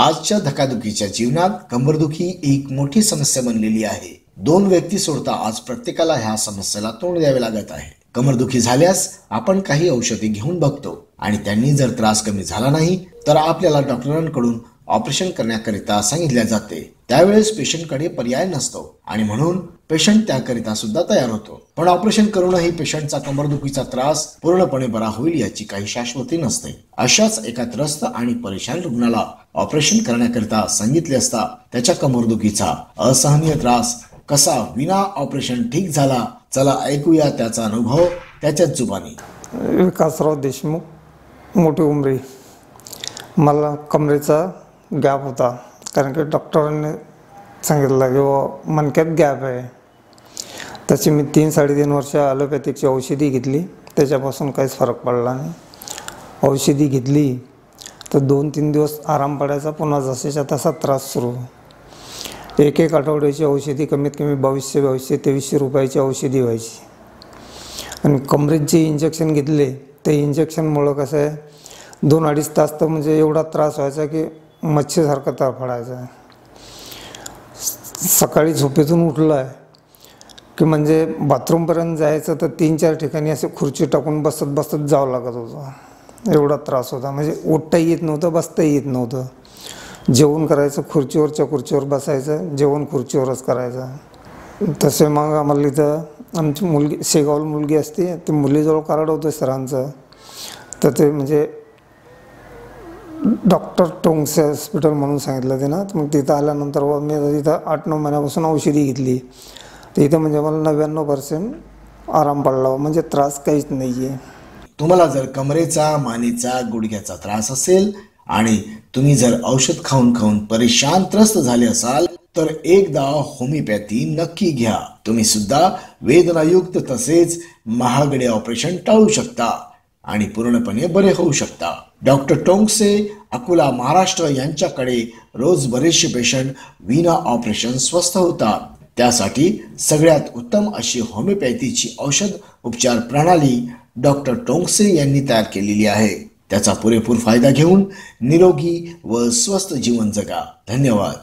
आजच्या धकाधकीच्या जीवनात कंबरदुखी एक मोठी समस्या बनलेली आहे। 2 व्यक्ती सोडता आज प्रत्येकाला ह्या समस्येला तोंड द्यावे लागत आहे। कंबरदुखी झाल्यास आपण काही औषधे घेऊन बघतो आणि त्यांनी जर त्रास कमी झाला नाही तर आपल्याला डॉक्टरांकडून ऑपरेशन करण्याकरिता सांगितले जाते। त्यावेळेस पेशंटकडे पर्याय नसतो आणि म्हणून पेशंट त्याकरिता सुद्धा तयार होतो। पण ऑपरेशन करूनही पेशंटचा कंबरदुखीचा त्रास पूर्णपणे बरा होईल याची काही शाश्वती नसते। अशाच एका त्रस्त आणि परेशान रुग्णाला ऑपरेशन करण्याकरिता सांगितले असता त्याच्या कंबरदुखीचा असहनीय त्रास कसा विना ऑपरेशन ठीक झाला, चला ऐकूया त्याचा अनुभव त्याच्याच जुबानी। विकासराव देशमुख, मोठी उमरी। मला कमरेचा गॅप होता, कारण की डॉक्टरांनी सांगितलं की मणक्यात गॅप आहे। तशी मी 3-3.5 वर्ष ॲलोपॅथिकची औषधी घेतली, त्याच्यापासून काहीच फरक पडला नाही। औषधी घेतली तर 2-3 दिवस आराम पडायचा, पुन्हा जसाच्या तसा त्रास सुरू। एक आठवड्याची औषधी कमीत कमी 2200-2300 रुपयाची औषधी व्हायची। आणि कमरेत जे इंजेक्शन घेतले ते इंजेक्शनमुळं कसं आहे, 2-2.5 तास तर म्हणजे एवढा त्रास व्हायचा की मच्छीसारखं तडफडायचं। सकाळी झोपेतून उठलं आहे की म्हणजे बाथरूमपर्यंत जायचं तर 3-4 ठिकाणी असे खुर्ची टाकून बसत जावं लागत होतं। एवढा त्रास होता, म्हणजे उठताही येत नव्हतं, बसताही येत नव्हतं। जेवण करायचं खुर्चीवर बसायचं, जेवण खुर्चीवरच करायचं। तसे मग आम्हाला इथं आमची मुलगी शेगावला मुलगी असते, ती मुलीजवळ कार्ड होतं सरांचं, तर ते म्हणजे डॉक्टर टोंगसे हॉस्पिटल म्हणून सांगितलं ते ना। मग तिथं आल्यानंतर मी तिथं 8-9 महिन्यापासून औषधी घेतली, तर इथं म्हणजे मला 99% आराम पडला, म्हणजे त्रास काहीच नाही आहे। तुम्हाला जर कमरेचा, मानेचा, गुडघ्याचा त्रास असेल आणि तुम्ही जर औषध खाऊन परेशान त्रस्त झाले असाल तर एकदा होमिओपॅथी नक्की घ्या। तुम्ही सुद्धा वेदनायुक्त तसेच महागडे ऑपरेशन टाळू शकता आणि पूर्णपणे बरे होऊ शकता। डॉक्टर टोंगसे, अकोला, महाराष्ट्र यांच्याकडे रोज बरेचसे पेशंट विना ऑपरेशन स्वस्थ होतात। त्यासाठी सगळ्यात उत्तम अशी होमिओपॅथीची औषध उपचार प्रणाली डॉक्टर टोंगसे यांनी तयार केलेली आहे। त्याचा पुरेपूर फायदा घेऊन निरोगी व स्वस्थ जीवन जगा। धन्यवाद।